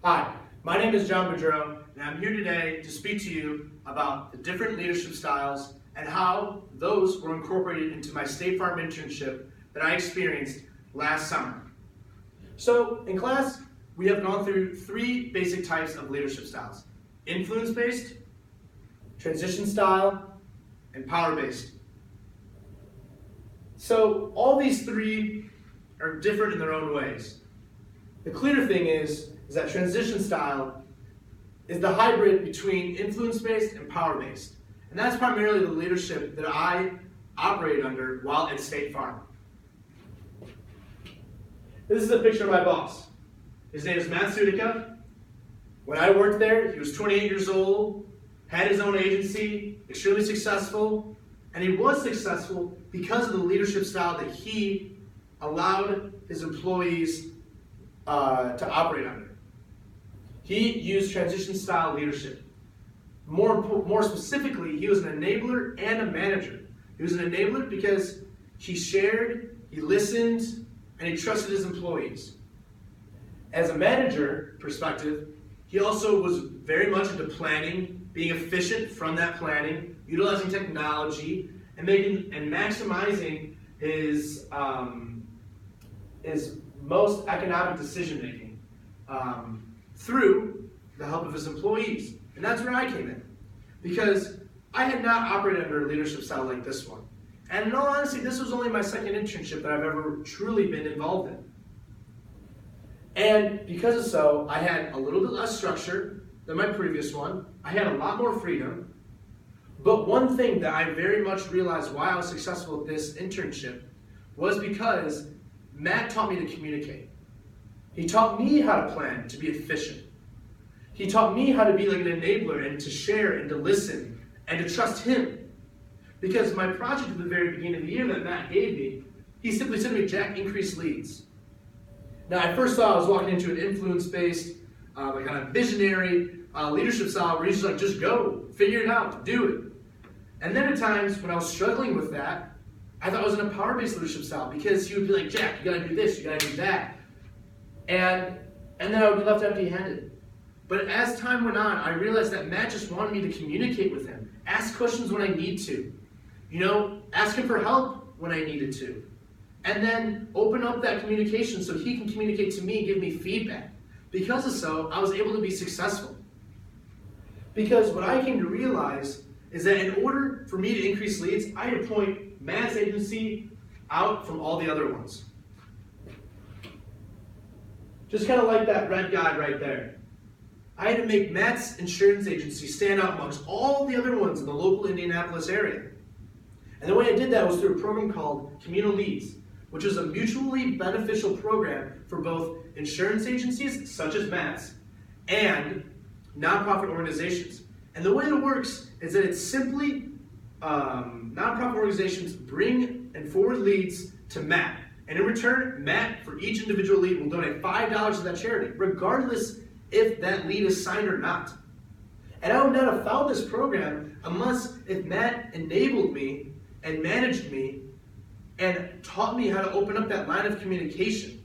Hi, my name is John Boudreau, and I'm here today to speak to you about the different leadership styles and how those were incorporated into my State Farm internship that I experienced last summer. So, in class, we have gone through three basic types of leadership styles: influence-based, transition style, and power-based. So, all these three are different in their own ways. The clear thing is that transition style is the hybrid between influence-based and power-based. And that's primarily the leadership that I operate under while at State Farm. This is a picture of my boss. His name is Matt Sudica. When I worked there, he was 28 years old, had his own agency, extremely successful, and he was successful because of the leadership style that he allowed his employees to operate under. He used transition style leadership. More specifically, he was an enabler and a manager. He was an enabler because he shared, he listened, and he trusted his employees. As a manager perspective, he also was very much into planning, being efficient from that planning, utilizing technology, and maximizing his most economic decision making through the help of his employees. And that's where I came in, because I had not operated under a leadership style like this one. And in all honesty, this was only my second internship that I've ever truly been involved in. And because of so, I had a little bit less structure than my previous one. I had a lot more freedom. But one thing that I very much realized why I was successful at this internship was because Matt taught me to communicate. He taught me how to plan, to be efficient. He taught me how to be like an enabler and to share and to listen and to trust him. Because my project at the very beginning of the year that Matt gave me, he simply said to me, "Jack, increase leads." Now, I first thought I was walking into an influence-based, kind of visionary leadership style where he's just like, just go, figure it out, do it. And then at times when I was struggling with that, I thought I was in a power-based leadership style because he would be like, "Jack, you gotta do this, you gotta do that." And then I would be left empty-handed. But as time went on, I realized that Matt just wanted me to communicate with him, ask questions when I need to, ask him for help when I needed to, and then open up that communication so he can communicate to me, give me feedback. Because of so, I was able to be successful. Because what I came to realize is that in order for me to increase leads, I had to point Matt's agency out from all the other ones. Just kind of like that red guy right there. I had to make Matt's insurance agency stand out amongst all the other ones in the local Indianapolis area. And the way I did that was through a program called Communal Leads, which is a mutually beneficial program for both insurance agencies, such as Matt's, and nonprofit organizations. And the way it works is that it's simply nonprofit organizations bring and forward leads to Matt. And in return, Matt, for each individual lead, will donate $5 to that charity, regardless if that lead is signed or not. And I would not have found this program unless if Matt enabled me and managed me and taught me how to open up that line of communication.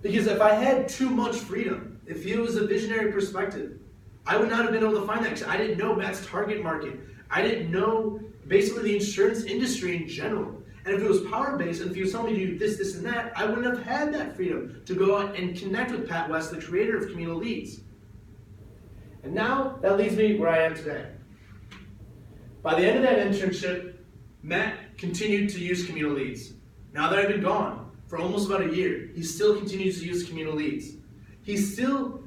Because if I had too much freedom, if it was a visionary perspective, I would not have been able to find that because I didn't know Matt's target market. I didn't know basically the insurance industry in general. And if it was power-based, and if he was telling me to do this, this, and that, I wouldn't have had that freedom to go out and connect with Pat West, the creator of Communal Leads. And now, that leads me where I am today. By the end of that internship, Matt continued to use Communal Leads. Now that I've been gone for almost about a year, he still continues to use Communal Leads. He still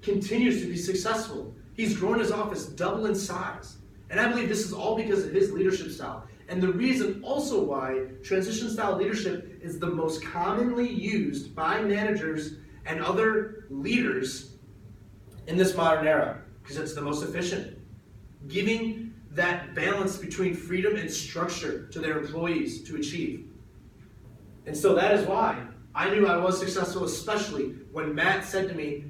continues to be successful. He's grown his office double in size. And I believe this is all because of his leadership style. And the reason also why transition style leadership is the most commonly used by managers and other leaders in this modern era, because it's the most efficient, giving that balance between freedom and structure to their employees to achieve. And so that is why I knew I was successful, especially when Matt said to me,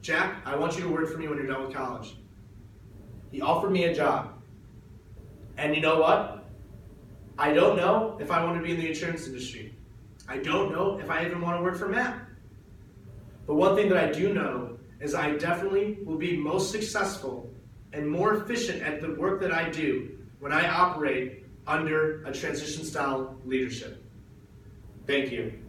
"Jack, I want you to work for me when you're done with college." He offered me a job. And you know what? I don't know if I want to be in the insurance industry. I don't know if I even want to work for Matt. But one thing that I do know is I definitely will be most successful and more efficient at the work that I do when I operate under a transition style leadership. Thank you.